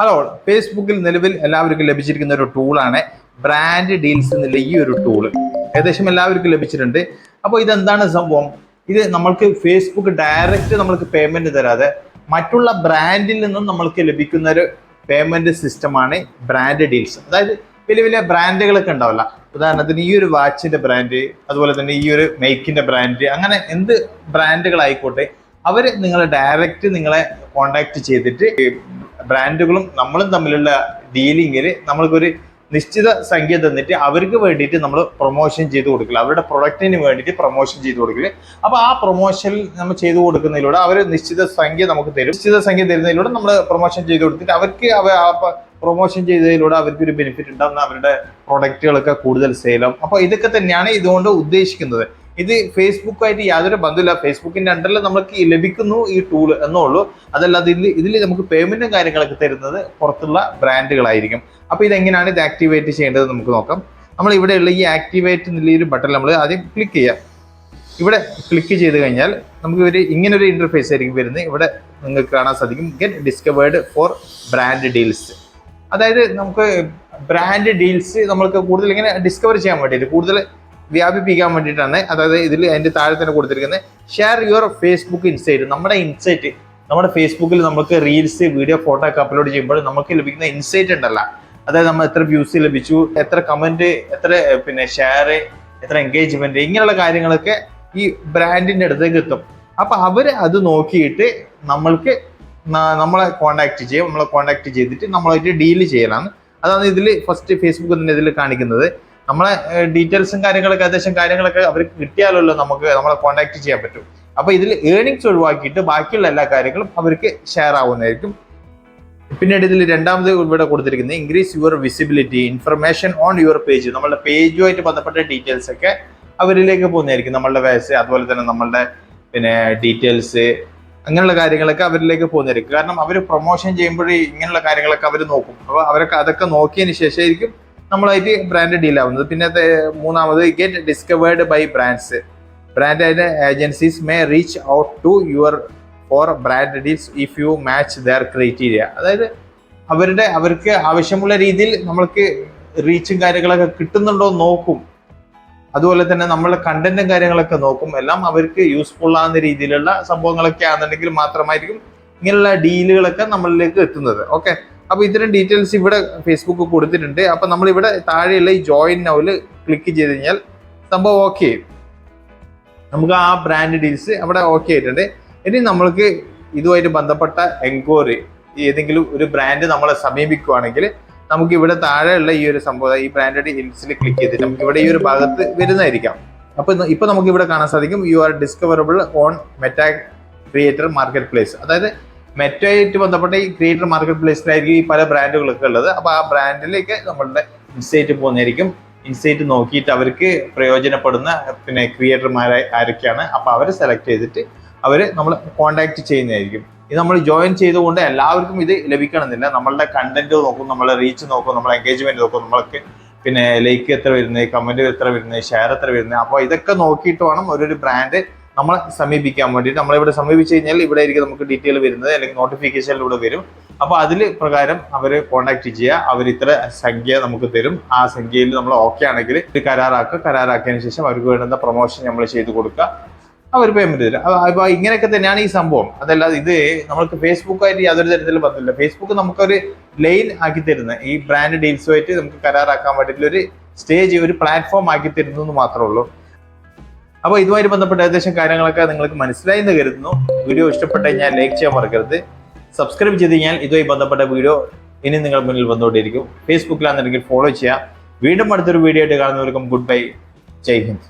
Hello, ഫേസ്ബുക്കിൽ നിലവിൽ എല്ലാവർക്കും ലഭിച്ചിരിക്കുന്ന ഒരു ടൂളാണ് ബ്രാൻഡ് ഡീൽസ് എന്നുള്ള ഈ ഒരു ടൂള്. ഏകദേശം എല്ലാവർക്കും ലഭിച്ചിട്ടുണ്ട്. അപ്പോൾ ഇതെന്താണ് സംഭവം? ഇത് നമ്മൾക്ക് ഫേസ്ബുക്ക് ഡയറക്റ്റ് നമ്മൾക്ക് പേയ്മെന്റ് തരാതെ മറ്റുള്ള ബ്രാൻഡിൽ നിന്നും നമ്മൾക്ക് ലഭിക്കുന്ന ഒരു പേയ്മെന്റ് സിസ്റ്റമാണ് ബ്രാൻഡ് ഡീൽസ്. അതായത് വലിയ വലിയ ബ്രാൻഡുകളൊക്കെ ഉണ്ടാവില്ല. ഉദാഹരണത്തിന് ഈ ഒരു വാച്ചിന്റെ ബ്രാൻഡ്, അതുപോലെ തന്നെ ഈ ഒരു മെയ്ക്കിന്റെ ബ്രാൻഡ്, അങ്ങനെ എന്ത് ബ്രാൻഡുകളായിക്കോട്ടെ, അവർ നിങ്ങളെ ഡയറക്റ്റ് നിങ്ങളെ കോണ്ടാക്ട് ചെയ്തിട്ട് ബ്രാൻഡുകളും നമ്മളും തമ്മിലുള്ള ഡീലിങ്ങിൽ നമ്മൾക്കൊരു നിശ്ചിത സംഖ്യ തന്നിട്ട് അവർക്ക് വേണ്ടിയിട്ട് നമ്മൾ പ്രൊമോഷൻ ചെയ്ത് കൊടുക്കില്ല, അവരുടെ പ്രൊഡക്റ്റിന് വേണ്ടിയിട്ട് പ്രൊമോഷൻ ചെയ്ത് കൊടുക്കില്ല. അപ്പോൾ ആ പ്രൊമോഷൻ നമ്മൾ ചെയ്തു കൊടുക്കുന്നതിലൂടെ അവർ നിശ്ചിത സംഖ്യ നമുക്ക് തരും. നിശ്ചിത സംഖ്യ തരുന്നതിലൂടെ നമ്മൾ പ്രൊമോഷൻ ചെയ്ത് കൊടുത്തിട്ട് അവർക്ക് പ്രൊമോഷൻ ചെയ്തതിലൂടെ അവർക്ക് ഒരു ബെനിഫിറ്റ് ഉണ്ടാകുന്ന അവരുടെ പ്രൊഡക്റ്റുകളൊക്കെ കൂടുതൽ സെയിലാവും. അപ്പോൾ ഇതൊക്കെ തന്നെയാണ് ഇതുകൊണ്ട് ഉദ്ദേശിക്കുന്നത്. ഇത് ഫേസ്ബുക്കായിട്ട് യാതൊരു ബന്ധമില്ല. ഫേസ്ബുക്കിന്റെ അണ്ടറിൽ നമുക്ക് ലഭിക്കുന്നു ഈ ടൂൾ എന്നുള്ളൂ. അതല്ലാതെ ഇതിൽ നമുക്ക് പേയ്മെന്റും കാര്യങ്ങളൊക്കെ തരുന്നത് പുറത്തുള്ള ബ്രാൻഡുകളായിരിക്കും. അപ്പോൾ ഇതെങ്ങനെയാണ് ഇത് ആക്ടിവേറ്റ് ചെയ്യേണ്ടത് നമുക്ക് നോക്കാം. നമ്മൾ ഇവിടെയുള്ള ഈ ആക്ടിവേറ്റ് എന്നുള്ള ഒരു ബട്ടൺ നമ്മൾ ആദ്യം ക്ലിക്ക് ചെയ്യാം. ഇവിടെ ക്ലിക്ക് ചെയ്ത് കഴിഞ്ഞാൽ നമുക്ക് ഇങ്ങനൊരു ഇന്റർഫേസ് ആയിരിക്കും വരുന്നത്. ഇവിടെ നിങ്ങൾക്ക് കാണാൻ സാധിക്കും get discovered for brand deals. അതായത് നമുക്ക് ബ്രാൻഡ് ഡീൽസ് നമ്മൾക്ക് കൂടുതൽ ഇങ്ങനെ ഡിസ്കവർ ചെയ്യാൻ വേണ്ടിയിട്ട്, കൂടുതൽ വ്യാപിപ്പിക്കാൻ വേണ്ടിയിട്ടാണ്. അതായത് ഇതിൽ അതിന്റെ താഴെ തന്നെ കൊടുത്തിരിക്കുന്നത് ഷെയർ യുവർ ഫേസ്ബുക്ക് ഇൻസൈറ്റ്. നമ്മുടെ ഇൻസൈറ്റ്, നമ്മുടെ ഫേസ്ബുക്കിൽ നമുക്ക് റീൽസ്, വീഡിയോ, ഫോട്ടോ ഒക്കെ അപ്ലോഡ് ചെയ്യുമ്പോൾ നമുക്ക് ലഭിക്കുന്ന ഇൻസൈറ്റ് ഉണ്ടല്ല, അതായത് നമ്മൾ എത്ര വ്യൂസ് ലഭിച്ചു, എത്ര കമന്റ്, എത്ര ഷെയർ, എത്ര എൻഗേജ്മെന്റ്, ഇങ്ങനെയുള്ള കാര്യങ്ങളൊക്കെ ഈ ബ്രാൻഡിന്റെ അടുത്തേക്ക് എത്തും. അപ്പൊ അവര് അത് നോക്കിയിട്ട് നമ്മളെ കോണ്ടാക്ട് ചെയ്യും. നമ്മളെ കോണ്ടാക്ട് ചെയ്തിട്ട് നമ്മളായിട്ട് ഡീല് ചെയ്യലാണ്. അതാണ് ഇതിൽ ഫസ്റ്റ് ഫേസ്ബുക്ക് തന്നെ ഇതിൽ കാണിക്കുന്നത്. നമ്മളെ ഡീറ്റെയിൽസും കാര്യങ്ങളൊക്കെ കാര്യങ്ങളൊക്കെ അവർക്ക് കിട്ടിയാലല്ലോ നമുക്ക് നമ്മളെ കോണ്ടാക്ട് ചെയ്യാൻ പറ്റും. അപ്പൊ ഇതിൽ ഏർണിങ്സ് ഒഴിവാക്കിയിട്ട് ബാക്കിയുള്ള എല്ലാ കാര്യങ്ങളും അവർക്ക് ഷെയർ ആവുന്നതായിരിക്കും. പിന്നീട് ഇതിൽ രണ്ടാമത് ഇവിടെ കൊടുത്തിരിക്കുന്നത് increase your visibility information on your page. നമ്മളുടെ പേജുമായിട്ട് ബന്ധപ്പെട്ട ഡീറ്റെയിൽസ് ഒക്കെ അവരിലേക്ക് പോകുന്നതായിരിക്കും. നമ്മളുടെ വയസ്സ്, അതുപോലെ തന്നെ നമ്മളുടെ ഡീറ്റെയിൽസ്, അങ്ങനെയുള്ള കാര്യങ്ങളൊക്കെ അവരിലേക്ക് പോകുന്നതായിരിക്കും. കാരണം അവർ പ്രൊമോഷൻ ചെയ്യുമ്പോൾ ഇങ്ങനെയുള്ള കാര്യങ്ങളൊക്കെ അവർ നോക്കും. അപ്പോൾ അവരൊക്കെ അതൊക്കെ നോക്കിയതിന് ശേഷമായിരിക്കും നമ്മളായിട്ട് ബ്രാൻഡ് ഡീൽ ആവുന്നത്. പിന്നെ മൂന്നാമത് get discovered by brands. Brand agencies may reach out to your for brand deals if you match their criteria. അതായത് അവർക്ക് ആവശ്യമുള്ള രീതിയിൽ നമ്മൾക്ക് റീച്ചും കാര്യങ്ങളൊക്കെ കിട്ടുന്നുണ്ടോ നോക്കും. അതുപോലെ തന്നെ നമ്മളുടെ കണ്ടന്റും കാര്യങ്ങളൊക്കെ നോക്കും. എല്ലാം അവർക്ക് യൂസ്ഫുൾ ആകുന്ന രീതിയിലുള്ള സംഭവങ്ങളൊക്കെ ആണെന്നുണ്ടെങ്കിൽ മാത്രമായിരിക്കും ഇങ്ങനെയുള്ള ഡീലുകളൊക്കെ നമ്മളിലേക്ക് എത്തുന്നത്. ഓക്കെ, അപ്പൊ ഇത്തരം ഡീറ്റെയിൽസ് ഇവിടെ ഫേസ്ബുക്ക് കൊടുത്തിട്ടുണ്ട്. അപ്പൊ നമ്മൾ ഇവിടെ താഴെയുള്ള ഈ ജോയിൻ നൗല് ക്ലിക്ക് ചെയ്ത് കഴിഞ്ഞാൽ സംഭവം ഓക്കെ, നമുക്ക് ആ ബ്രാൻഡ് ഡീൽസ് അവിടെ ഓക്കെ ആയിട്ടുണ്ട്. ഇനി നമ്മൾക്ക് ഇതുമായിട്ട് ബന്ധപ്പെട്ട എൻക്വയറി, ഏതെങ്കിലും ഒരു ബ്രാൻഡ് നമ്മളെ സമീപിക്കുകയാണെങ്കിൽ നമുക്ക് ഇവിടെ താഴെയുള്ള ഈ ഒരു സംഭവം, ഈ ബ്രാൻഡ് ഡീൽസിൽ ക്ലിക്ക് ചെയ്തിട്ട് നമുക്ക് ഇവിടെ ഈ ഒരു ഭാഗത്ത് വരുന്നതായിരിക്കാം. അപ്പൊ ഇപ്പൊ നമുക്ക് ഇവിടെ കാണാൻ സാധിക്കും you are discoverable on Meta creator marketplace. അതായത് മെറ്റയായിട്ട് ബന്ധപ്പെട്ട ഈ ക്രിയേറ്റർ മാർക്കറ്റ് പ്ലേസിലായിരിക്കും ഈ പല ബ്രാൻഡുകളൊക്കെ ഉള്ളത്. അപ്പൊ ആ ബ്രാൻഡിലേക്ക് നമ്മളുടെ ഇൻസൈറ്റ് പോകുന്നതായിരിക്കും. ഇൻസൈറ്റ് നോക്കിയിട്ട് അവർക്ക് പ്രയോജനപ്പെടുന്ന ക്രിയേറ്റർമാരെ ആരൊക്കെയാണ്, അപ്പൊ അവരെ സെലക്ട് ചെയ്തിട്ട് അവര് നമ്മൾ കോണ്ടാക്ട് ചെയ്യുന്നതായിരിക്കും. ഇത് നമ്മൾ ജോയിൻ ചെയ്തുകൊണ്ട് എല്ലാവർക്കും ഇത് ലഭിക്കണമെന്നില്ല. നമ്മളുടെ കണ്ടന്റ് നോക്കും, നമ്മളെ റീച്ച് നോക്കും, നമ്മളെ എൻഗേജ്മെന്റ് നോക്കും, നമ്മൾക്ക് ലൈക്ക് എത്ര വരുന്നത്, കമന്റ് എത്ര വരുന്നത്, ഷെയർ എത്ര വരുന്നത്. അപ്പോൾ ഇതൊക്കെ നോക്കിയിട്ട് വേണം ഒരു ബ്രാൻഡ് നമ്മളെ സമീപിക്കാൻ വേണ്ടിയിട്ട്. നമ്മളിവിടെ സമീപിച്ചു കഴിഞ്ഞാൽ ഇവിടെ ആയിരിക്കും നമുക്ക് ഡീറ്റെയിൽ വരുന്നത്, അല്ലെങ്കിൽ നോട്ടിഫിക്കേഷനിലൂടെ വരും. അപ്പോൾ അതിൽ പ്രകാരം അവർ കോണ്ടാക്ട് ചെയ്യുക. അവർ ഇത്ര സംഖ്യ നമുക്ക് തരും. ആ സംഖ്യയിൽ നമ്മൾ ഓക്കെ ആണെങ്കിൽ ഇത് കരാറാക്കിയതിനു ശേഷം അവർക്ക് വേണ്ടുന്ന പ്രൊമോഷൻ നമ്മൾ ചെയ്ത് കൊടുക്കുക, അവർ പേയ്മെന്റ് തരും. അപ്പൊ ഇങ്ങനെയൊക്കെ തന്നെയാണ് ഈ സംഭവം. അതല്ലാതെ ഇത് നമ്മൾക്ക് ഫേസ്ബുക്കായിട്ട് യാതൊരു തരത്തിലും ബന്ധമില്ല. ഫേസ്ബുക്ക് നമുക്കൊരു ലൈൻ ആക്കി തരുന്ന ഈ ബ്രാൻഡ് ഡീൽസുമായിട്ട് നമുക്ക് കരാറാക്കാൻ വേണ്ടിയിട്ടുള്ള ഒരു സ്റ്റേജ്, ഒരു പ്ലാറ്റ്ഫോം ആക്കി തരുന്നു എന്ന് മാത്രമേ ഉള്ളൂ. അപ്പോൾ ഇതുമായി ബന്ധപ്പെട്ട ഏകദേശം കാര്യങ്ങളൊക്കെ നിങ്ങൾക്ക് മനസ്സിലായി എന്ന് കരുതുന്നു. വീഡിയോ ഇഷ്ടപ്പെട്ട കഴിഞ്ഞാൽ ലൈക്ക് ചെയ്യാൻ മറക്കരുത്. സബ്സ്ക്രൈബ് ചെയ്ത് കഴിഞ്ഞാൽ ഇതുമായി ബന്ധപ്പെട്ട വീഡിയോ ഇനി നിങ്ങൾ മുന്നിൽ വന്നുകൊണ്ടിരിക്കും. ഫേസ്ബുക്കിലാണെന്നുണ്ടെങ്കിൽ ഫോളോ ചെയ്യാം. വീണ്ടും അടുത്തൊരു വീഡിയോ ആയിട്ട് കാണുന്നവർക്കും ഗുഡ് ബൈ, ജയ് ഹിന്ദ്.